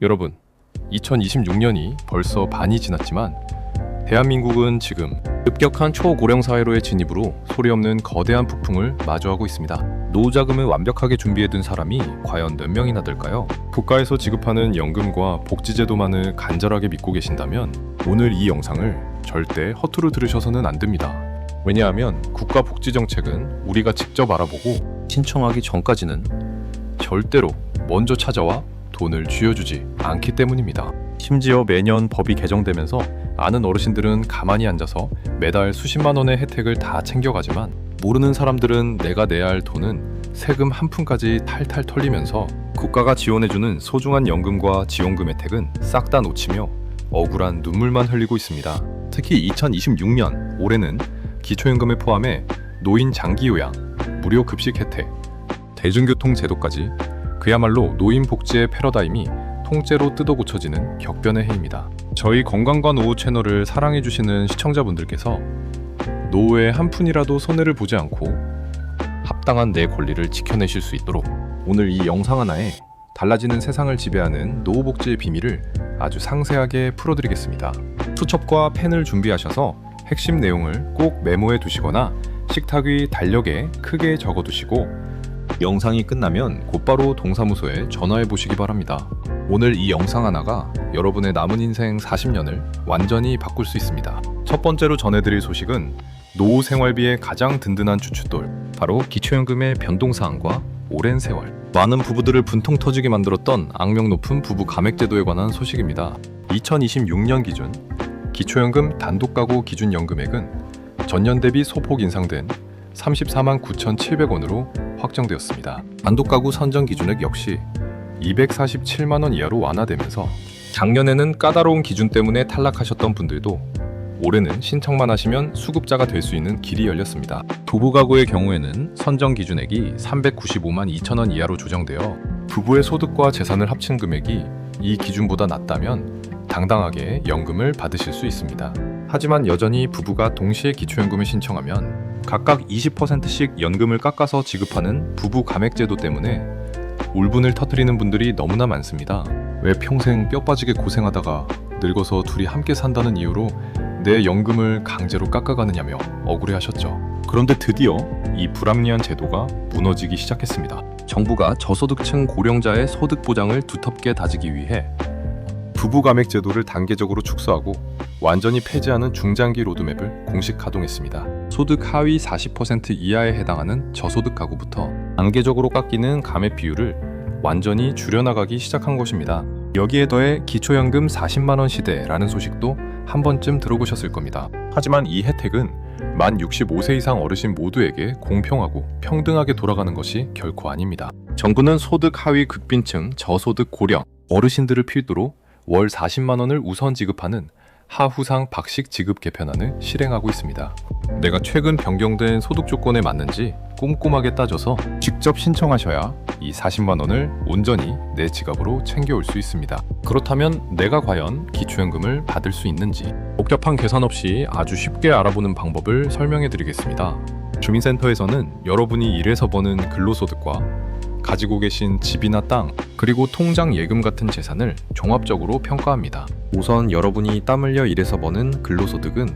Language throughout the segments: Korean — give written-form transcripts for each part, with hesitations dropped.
여러분, 2026년이 벌써 반이 지났지만 대한민국은 지금 급격한 초고령 사회로의 진입으로 소리 없는 거대한 북풍을 마주하고 있습니다. 노후 자금을 완벽하게 준비해둔 사람이 과연 몇 명이나 될까요? 국가에서 지급하는 연금과 복지제도만을 간절하게 믿고 계신다면 오늘 이 영상을 절대 허투루 들으셔서는 안 됩니다. 왜냐하면 국가 복지 정책은 우리가 직접 알아보고 신청하기 전까지는 절대로 먼저 찾아와 돈을 쥐어주지 않기 때문입니다. 심지어 매년 법이 개정되면서 아는 어르신들은 가만히 앉아서 매달 수십만 원의 혜택을 다 챙겨가지만 모르는 사람들은 내가 내야 할 돈은 세금 한 푼까지 탈탈 털리면서 국가가 지원해주는 소중한 연금과 지원금 혜택은 싹 다 놓치며 억울한 눈물만 흘리고 있습니다. 특히 2026년 올해는 기초연금을 포함해 노인 장기요양, 무료 급식 혜택, 대중교통 제도까지 그야말로 노인 복지의 패러다임이 통째로 뜯어 고쳐지는 격변의 해입니다. 저희 건강과 노후 채널을 사랑해주시는 시청자분들께서 노후에 한 푼이라도 손해를 보지 않고 합당한 내 권리를 지켜내실 수 있도록 오늘 이 영상 하나에 달라지는 세상을 지배하는 노후 복지의 비밀을 아주 상세하게 풀어드리겠습니다. 수첩과 펜을 준비하셔서 핵심 내용을 꼭 메모해 두시거나 식탁 위 달력에 크게 적어두시고 영상이 끝나면 곧바로 동사무소에 전화해 보시기 바랍니다. 오늘 이 영상 하나가 여러분의 남은 인생 40년을 완전히 바꿀 수 있습니다. 첫 번째로 전해드릴 소식은 노후 생활비의 가장 든든한 주춧돌, 바로 기초연금의 변동사항과 오랜 세월, 많은 부부들을 분통 터지게 만들었던 악명 높은 부부 감액제도에 관한 소식입니다. 2026년 기준 기초연금 단독가구 기준연금액은 전년 대비 소폭 인상된 34만 9,700원으로 확정되었습니다. 단독가구 선정 기준액 역시 247만 원 이하로 완화되면서 작년에는 까다로운 기준 때문에 탈락하셨던 분들도 올해는 신청만 하시면 수급자가 될 수 있는 길이 열렸습니다. 부부가구의 경우에는 선정 기준액이 395만 2천 원 이하로 조정되어 부부의 소득과 재산을 합친 금액이 이 기준보다 낮다면 당당하게 연금을 받으실 수 있습니다. 하지만 여전히 부부가 동시에 기초연금을 신청하면 각각 20%씩 연금을 깎아서 지급하는 부부 감액제도 때문에 울분을 터뜨리는 분들이 너무나 많습니다. 왜 평생 뼈 빠지게 고생하다가 늙어서 둘이 함께 산다는 이유로 내 연금을 강제로 깎아가느냐며 억울해하셨죠. 그런데 드디어 이 불합리한 제도가 무너지기 시작했습니다. 정부가 저소득층 고령자의 소득 보장을 두텁게 다지기 위해 부부 감액 제도를 단계적으로 축소하고 완전히 폐지하는 중장기 로드맵을 공식 가동했습니다. 소득 하위 40% 이하에 해당하는 저소득 가구부터 단계적으로 깎이는 감액 비율을 완전히 줄여나가기 시작한 것입니다. 여기에 더해 기초연금 40만 원 시대라는 소식도 한 번쯤 들어보셨을 겁니다. 하지만 이 혜택은 만 65세 이상 어르신 모두에게 공평하고 평등하게 돌아가는 것이 결코 아닙니다. 정부는 소득 하위 극빈층 저소득 고령 어르신들을 필두로 월 40만 원을 우선 지급하는 하후상 박식 지급 개편안을 실행하고 있습니다. 내가 최근 변경된 소득 조건에 맞는지 꼼꼼하게 따져서 직접 신청하셔야 이 40만 원을 온전히 내 지갑으로 챙겨올 수 있습니다. 그렇다면 내가 과연 기초연금을 받을 수 있는지 복잡한 계산 없이 아주 쉽게 알아보는 방법을 설명해 드리겠습니다. 주민센터에서는 여러분이 일해서 버는 근로소득과 가지고 계신 집이나 땅, 그리고 통장 예금 같은 재산을 종합적으로 평가합니다. 우선 여러분이 땀 흘려 일해서 버는 근로소득은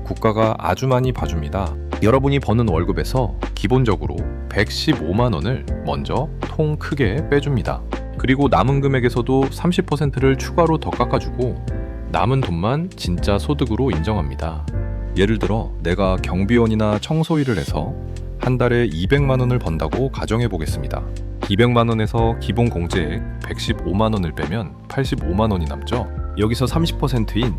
국가가 아주 많이 봐줍니다. 여러분이 버는 월급에서 기본적으로 115만 원을 먼저 통 크게 빼줍니다. 그리고 남은 금액에서도 30%를 추가로 더 깎아주고 남은 돈만 진짜 소득으로 인정합니다. 예를 들어 내가 경비원이나 청소 일을 해서 한 달에 200만 원을 번다고 가정해 보겠습니다. 200만 원에서 기본 공제액 115만 원을 빼면 85만 원이 남죠. 여기서 30%인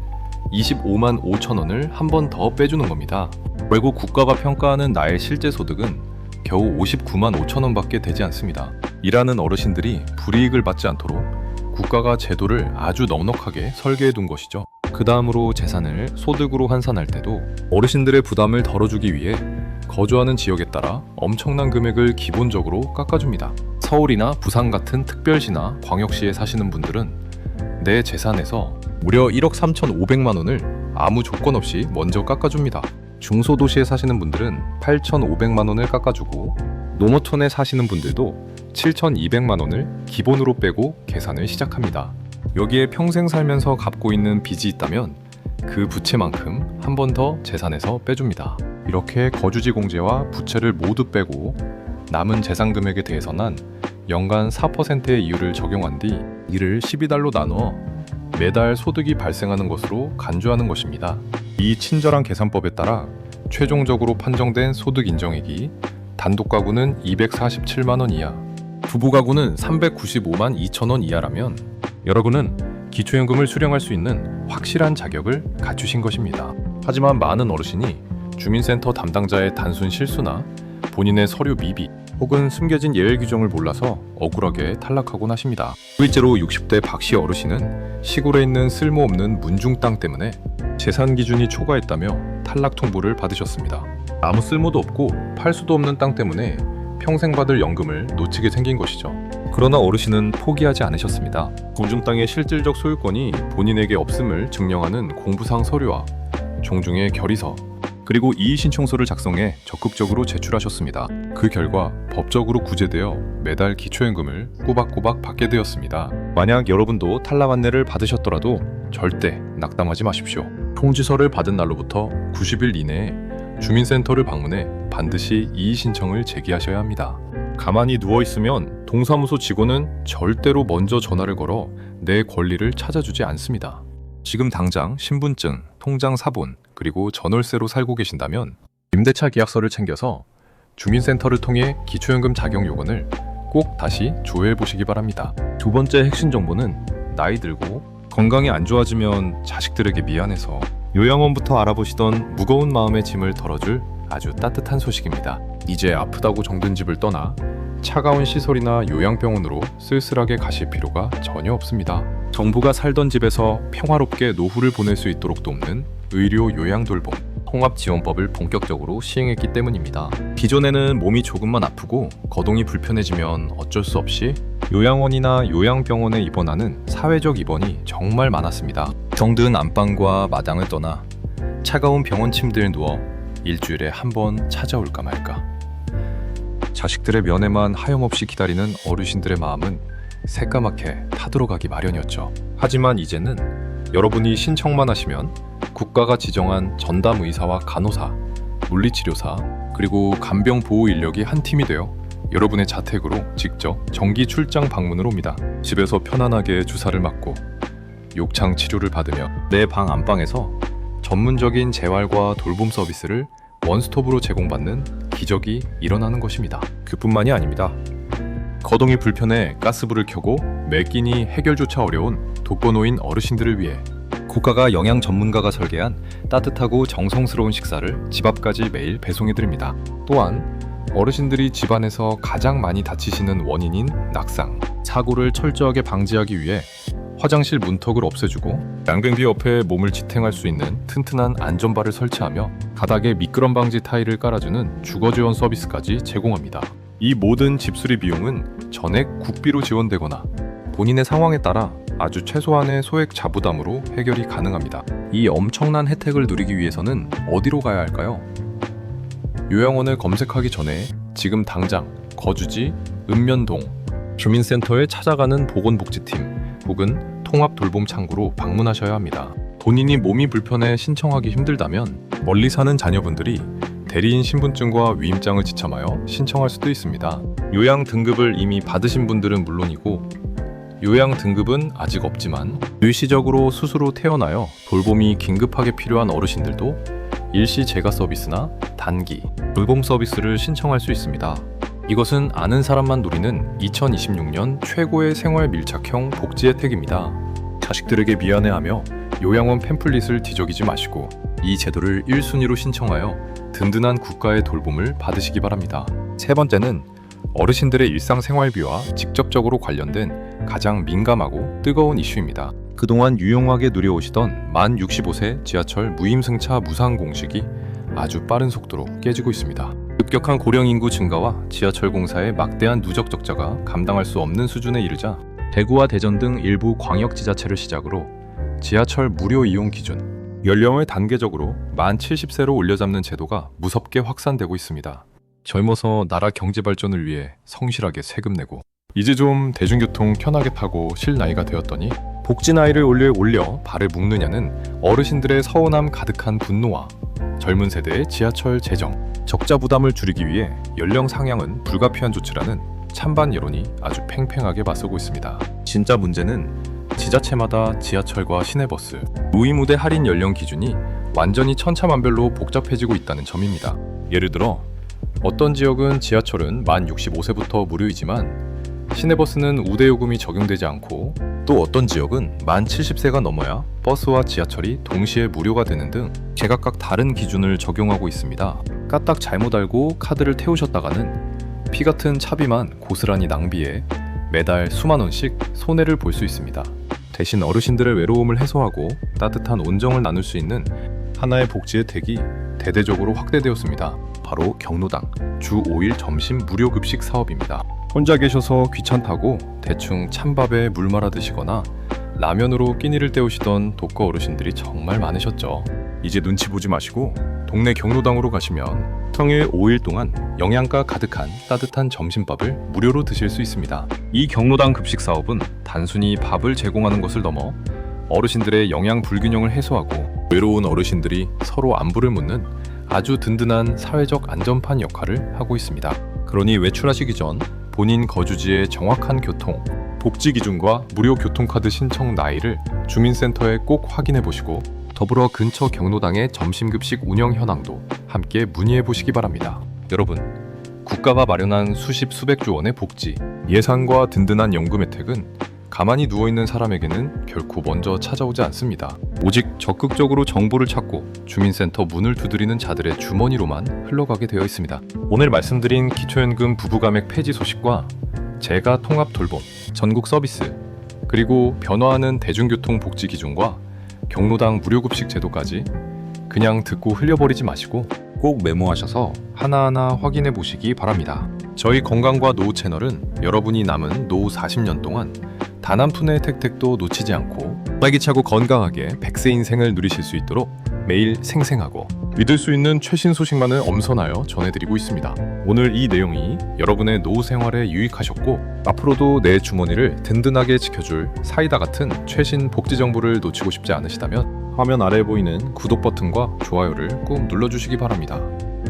25만 5천 원을 한 번 더 빼주는 겁니다. 결국 국가가 평가하는 나의 실제 소득은 겨우 59만 5천 원밖에 되지 않습니다. 일하는 어르신들이 불이익을 받지 않도록 국가가 제도를 아주 넉넉하게 설계해 둔 것이죠. 그 다음으로 재산을 소득으로 환산할 때도 어르신들의 부담을 덜어주기 위해 거주하는 지역에 따라 엄청난 금액을 기본적으로 깎아줍니다. 서울이나 부산 같은 특별시나 광역시에 사시는 분들은 내 재산에서 무려 1억 3,500만 원을 아무 조건 없이 먼저 깎아줍니다. 중소도시에 사시는 분들은 8,500만 원을 깎아주고 노모촌에 사시는 분들도 7,200만 원을 기본으로 빼고 계산을 시작합니다. 여기에 평생 살면서 갚고 있는 빚이 있다면 그 부채만큼 한 번 더 재산에서 빼줍니다. 이렇게 거주지 공제와 부채를 모두 빼고 남은 재산 금액에 대해서는 연간 4%의 이율을 적용한 뒤 이를 12달로 나누어 매달 소득이 발생하는 것으로 간주하는 것입니다. 이 친절한 계산법에 따라 최종적으로 판정된 소득 인정액이 단독 가구는 247만 원 이하, 부부 가구는 395만 2천 원 이하라면 여러분은 기초연금을 수령할 수 있는 확실한 자격을 갖추신 것입니다. 하지만 많은 어르신이 주민센터 담당자의 단순 실수나 본인의 서류 미비 혹은 숨겨진 예외 규정을 몰라서 억울하게 탈락하곤 하십니다. 실제로 60대 박씨 어르신은 시골에 있는 쓸모없는 문중 땅 때문에 재산 기준이 초과했다며 탈락 통보를 받으셨습니다. 아무 쓸모도 없고 팔 수도 없는 땅 때문에 평생 받을 연금을 놓치게 생긴 것이죠. 그러나 어르신은 포기하지 않으셨습니다. 문중 땅의 실질적 소유권이 본인에게 없음을 증명하는 공부상 서류와 종중의 결의서, 그리고 이의신청서를 작성해 적극적으로 제출하셨습니다. 그 결과 법적으로 구제되어 매달 기초연금을 꼬박꼬박 받게 되었습니다. 만약 여러분도 탈락 안내를 받으셨더라도 절대 낙담하지 마십시오. 통지서를 받은 날로부터 90일 이내에 주민센터를 방문해 반드시 이의신청을 제기하셔야 합니다. 가만히 누워있으면 동사무소 직원은 절대로 먼저 전화를 걸어 내 권리를 찾아주지 않습니다. 지금 당장 신분증, 통장 사본, 그리고 전월세로 살고 계신다면 임대차 계약서를 챙겨서 주민센터를 통해 기초연금 자격 요건을 꼭 다시 조회해 보시기 바랍니다. 두 번째 핵심 정보는 나이 들고 건강이 안 좋아지면 자식들에게 미안해서 요양원부터 알아보시던 무거운 마음의 짐을 덜어줄 아주 따뜻한 소식입니다. 이제 아프다고 정든 집을 떠나 차가운 시설이나 요양병원으로 쓸쓸하게 가실 필요가 전혀 없습니다. 정부가 살던 집에서 평화롭게 노후를 보낼 수 있도록 돕는 의료 요양돌봄 통합지원법을 본격적으로 시행했기 때문입니다. 기존에는 몸이 조금만 아프고 거동이 불편해지면 어쩔 수 없이 요양원이나 요양병원에 입원하는 사회적 입원이 정말 많았습니다. 정든 안방과 마당을 떠나 차가운 병원 침대에 누워 일주일에 한 번 찾아올까 말까. 자식들의 면회만 하염없이 기다리는 어르신들의 마음은 새까맣게 타들어가기 마련이었죠. 하지만 이제는 여러분이 신청만 하시면 국가가 지정한 전담 의사와 간호사, 물리치료사, 그리고 간병 보호 인력이 한 팀이 되어 여러분의 자택으로 직접 정기 출장 방문을 옵니다. 집에서 편안하게 주사를 맞고 욕창 치료를 받으며 내 방 안방에서 전문적인 재활과 돌봄 서비스를 원스톱으로 제공받는 기적이 일어나는 것입니다. 그뿐만이 아닙니다. 거동이 불편해 가스불을 켜고 매 끼니 해결조차 어려운 독거노인 어르신들을 위해 국가가 영양 전문가가 설계한 따뜻하고 정성스러운 식사를 집 앞까지 매일 배송해드립니다. 또한 어르신들이 집안에서 가장 많이 다치시는 원인인 낙상, 사고를 철저하게 방지하기 위해 화장실 문턱을 없애주고 양변기 옆에 몸을 지탱할 수 있는 튼튼한 안전바를 설치하며 바닥에 미끄럼 방지 타일을 깔아주는 주거 지원 서비스까지 제공합니다. 이 모든 집수리 비용은 전액 국비로 지원되거나 본인의 상황에 따라 아주 최소한의 소액 자부담으로 해결이 가능합니다. 이 엄청난 혜택을 누리기 위해서는 어디로 가야 할까요? 요양원을 검색하기 전에 지금 당장 거주지 읍면동 주민센터에 찾아가는 보건복지팀 혹은 통합돌봄창구로 방문하셔야 합니다. 본인이 몸이 불편해 신청하기 힘들다면 멀리 사는 자녀분들이 대리인 신분증과 위임장을 지참하여 신청할 수도 있습니다. 요양 등급을 이미 받으신 분들은 물론이고 요양 등급은 아직 없지만 일시적으로 수술 태어나여 돌봄이 긴급하게 필요한 어르신들도 일시 재가 서비스나 단기 돌봄 서비스를 신청할 수 있습니다. 이것은 아는 사람만 누리는 2026년 최고의 생활 밀착형 복지 혜택입니다. 자식들에게 미안해하며 요양원 팸플릿을 뒤적이지 마시고 이 제도를 1순위로 신청하여 든든한 국가의 돌봄을 받으시기 바랍니다. 세 번째는 어르신들의 일상생활비와 직접적으로 관련된 가장 민감하고 뜨거운 이슈입니다. 그동안 유용하게 누려오시던 만 65세 지하철 무임승차 무상 공식이 아주 빠른 속도로 깨지고 있습니다. 급격한 고령 인구 증가와 지하철 공사의 막대한 누적 적자가 감당할 수 없는 수준에 이르자 대구와 대전 등 일부 광역지자체를 시작으로 지하철 무료 이용 기준, 연령을 단계적으로 만 70세로 올려잡는 제도가 무섭게 확산되고 있습니다. 젊어서 나라 경제 발전을 위해 성실하게 세금 내고 이제 좀 대중교통 편하게 타고 쉴 나이가 되었더니 복지 나이를 올려 발을 묶느냐는 어르신들의 서운함 가득한 분노와 젊은 세대의 지하철 재정, 적자 부담을 줄이기 위해 연령 상향은 불가피한 조치라는 찬반 여론이 아주 팽팽하게 맞서고 있습니다. 진짜 문제는 지자체마다 지하철과 시내버스, 무의무대 할인 연령 기준이 완전히 천차만별로 복잡해지고 있다는 점입니다. 예를 들어 어떤 지역은 지하철은 만 65세부터 무료이지만 시내버스는 우대 요금이 적용되지 않고, 또 어떤 지역은 만 70세가 넘어야 버스와 지하철이 동시에 무료가 되는 등 제각각 다른 기준을 적용하고 있습니다. 까딱 잘못 알고 카드를 태우셨다가는 피 같은 차비만 고스란히 낭비해 매달 수만 원씩 손해를 볼 수 있습니다. 대신 어르신들의 외로움을 해소하고 따뜻한 온정을 나눌 수 있는 하나의 복지 혜택이 대대적으로 확대되었습니다. 바로 경로당 주 5일 점심 무료 급식 사업입니다. 혼자 계셔서 귀찮다고 대충 찬밥에 물 말아 드시거나 라면으로 끼니를 때우시던 독거 어르신들이 정말 많으셨죠. 이제 눈치 보지 마시고 동네 경로당으로 가시면 평일 5일 동안 영양가 가득한 따뜻한 점심밥을 무료로 드실 수 있습니다. 이 경로당 급식 사업은 단순히 밥을 제공하는 것을 넘어 어르신들의 영양 불균형을 해소하고 외로운 어르신들이 서로 안부를 묻는 아주 든든한 사회적 안전판 역할을 하고 있습니다. 그러니 외출하시기 전 본인 거주지의 정확한 교통, 복지 기준과 무료 교통카드 신청 나이를 주민센터에 꼭 확인해 보시고 더불어 근처 경로당의 점심급식 운영 현황도 함께 문의해 보시기 바랍니다. 여러분, 국가가 마련한 수십 수백조 원의 복지, 예산과 든든한 연금 혜택은 가만히 누워있는 사람에게는 결코 먼저 찾아오지 않습니다. 오직 적극적으로 정보를 찾고 주민센터 문을 두드리는 자들의 주머니로만 흘러가게 되어 있습니다. 오늘 말씀드린 기초연금 부부가맥 폐지 소식과 재가 통합 돌봄, 전국 서비스, 그리고 변화하는 대중교통 복지 기준과 경로당 무료급식 제도까지 그냥 듣고 흘려버리지 마시고 꼭 메모하셔서 하나하나 확인해 보시기 바랍니다. 저희 건강과 노후 채널은 여러분이 남은 노후 40년 동안 단 한 푼의 혜택도 놓치지 않고 활기차고 건강하게 100세 인생을 누리실 수 있도록 매일 생생하고 믿을 수 있는 최신 소식만을 엄선하여 전해드리고 있습니다. 오늘 이 내용이 여러분의 노후 생활에 유익하셨고 앞으로도 내 주머니를 든든하게 지켜줄 사이다 같은 최신 복지 정보를 놓치고 싶지 않으시다면 화면 아래에 보이는 구독 버튼과 좋아요를 꾹 눌러주시기 바랍니다.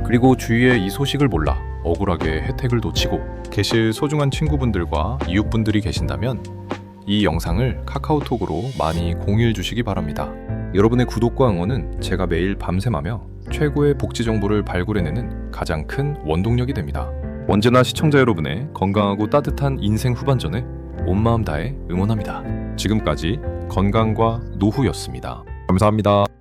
그리고 주위에 이 소식을 몰라 억울하게 혜택을 놓치고 계실 소중한 친구분들과 이웃분들이 계신다면 이 영상을 카카오톡으로 많이 공유해 주시기 바랍니다. 여러분의 구독과 응원은 제가 매일 밤샘하며 최고의 복지 정보를 발굴해내는 가장 큰 원동력이 됩니다. 언제나 시청자 여러분의 건강하고 따뜻한 인생 후반전에 온 마음 다해 응원합니다. 지금까지 건강과 노후였습니다. 감사합니다.